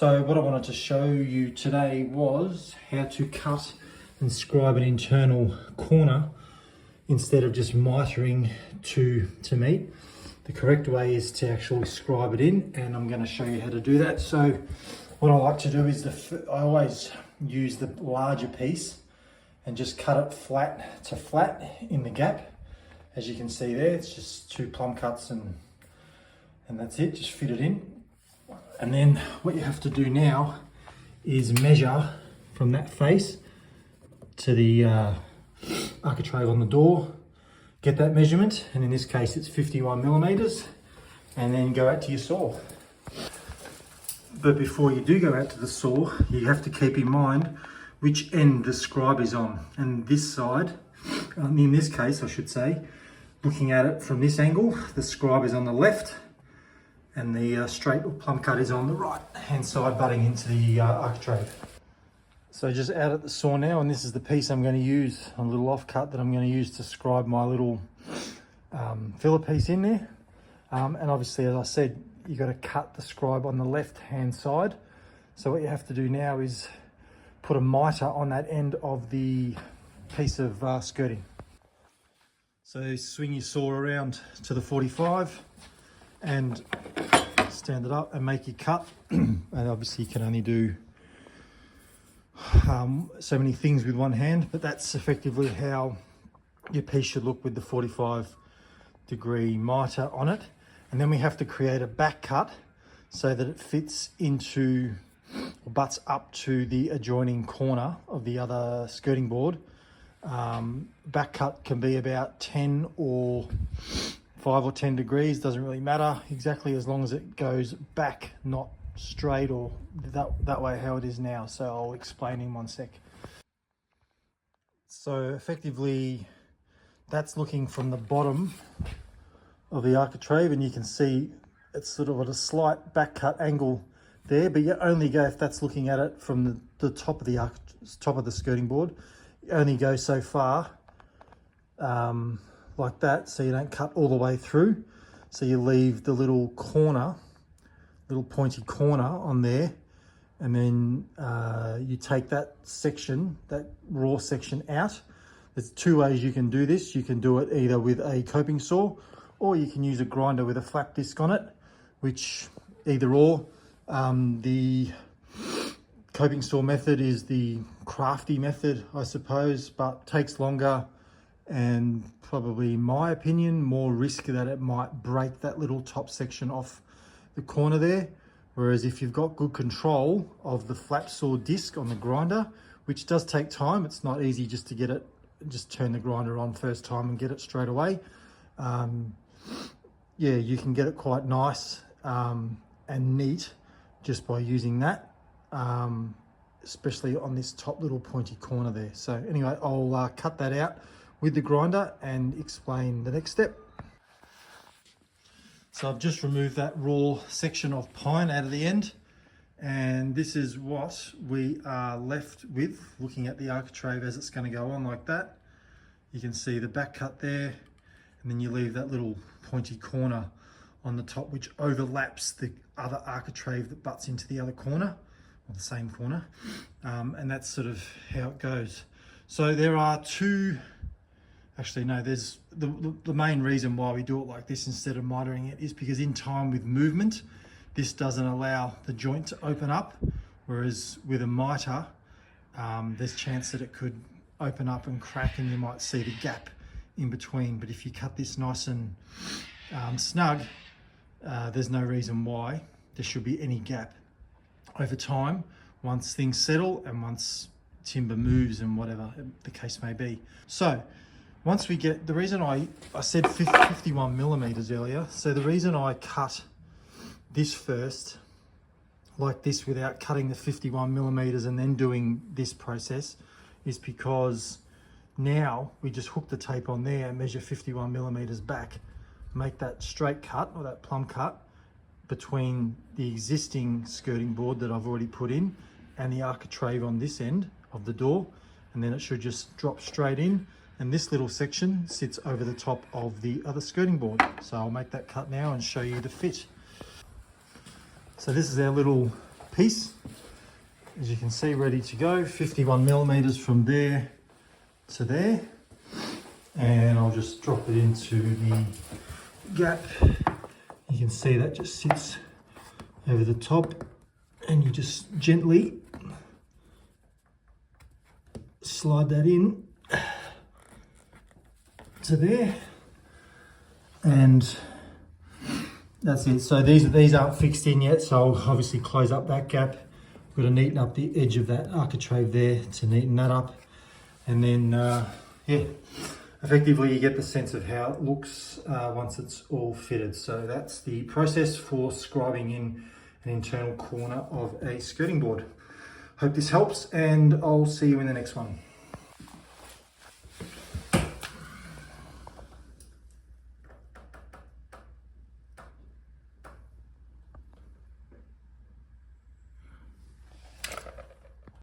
So what I wanted to show you today was how to cut and scribe an internal corner instead of just mitering to meet. The correct way is to actually scribe it in, and I'm going to show you how to do that. So what I like to do is I always use the larger piece and just cut it flat to flat in the gap. As you can see there, it's just 2 plumb cuts and that's it, just fit it in. And then what you have to do now is measure from that face to the architrave on the door, get that measurement, and in this case it's 51 millimeters, and then go out to your saw. But before you do go out to the saw, you have to keep in mind which end the scribe is on. And this side, in this case I should say, looking at it from this angle, the scribe is on the left, and the straight or plumb cut is on the right hand side, butting into the architrave. So just out at the saw now, and this is the piece I'm going to use, a little offcut that I'm going to use to scribe my little filler piece in there. And obviously, as I said, you got to cut the scribe on the left hand side. So what you have to do now is put a miter on that end of the piece of skirting. So swing your saw around to the 45 and stand it up and make your cut. And obviously you can only do so many things with one hand, but that's effectively how your piece should look with the 45-degree miter on it. And then we have to create a back cut so that it fits into or butts up to the adjoining corner of the other skirting board. Back cut can be about 10 or 5 or 10 degrees, doesn't really matter exactly, as long as it goes back, not straight or that way how it is now. So I'll explain in one sec. So effectively that's looking from the bottom of the architrave, and you can see it's sort of at a slight back cut angle there, but you only go if that's looking at it from the top of the top of the skirting board. You only go so far like that, so you don't cut all the way through. So you leave the little corner, little pointy corner on there, and then you take that section, that raw section out. There's 2 ways you can do this. You can do it either with a coping saw, or you can use a grinder with a flap disc on it, which either or. The coping saw method is the crafty method, I suppose, but takes longer and probably, in my opinion, more risk that it might break that little top section off the corner there. Whereas if you've got good control of the flap saw disc on the grinder, which does take time, it's not easy just to get it, just turn the grinder on first time and get it straight away. Yeah, you can get it quite nice and neat just by using that, especially on this top little pointy corner there. So anyway, I'll cut that out with the grinder and explain the next step. So I've just removed that raw section of pine out of the end, and this is what we are left with looking at the architrave as it's going to go on like that. You can see the back cut there, and then you leave that little pointy corner on the top which overlaps the other architrave that butts into the other corner, or the same corner, and that's sort of how it goes. So there are two, actually no, there's the main reason why we do it like this instead of mitering it is because in time with movement, this doesn't allow the joint to open up, whereas with a miter, there's chance that it could open up and crack and you might see the gap in between. But if you cut this nice and snug, there's no reason why there should be any gap. Over time, once things settle and once timber moves and whatever the case may be. So once we get, the reason I said 51 millimeters earlier, so the reason I cut this first like this without cutting the 51 millimeters and then doing this process is because now we just hook the tape on there and measure 51 millimeters back, make that straight cut or that plumb cut between the existing skirting board that I've already put in and the architrave on this end of the door, and then it should just drop straight in, and this little section sits over the top of the other skirting board. So I'll make that cut now and show you the fit. So this is our little piece, as you can see, ready to go. 51 millimeters from there to there. And I'll just drop it into the gap. You can see that just sits over the top, and you just gently slide that in to there, and that's it. So these aren't fixed in yet, so I'll obviously close up that gap. Got to neaten up the edge of that architrave there to neaten that up, and then yeah, effectively you get the sense of how it looks once it's all fitted. So that's the process for scribing in an internal corner of a skirting board. Hope this helps, and I'll see you in the next one.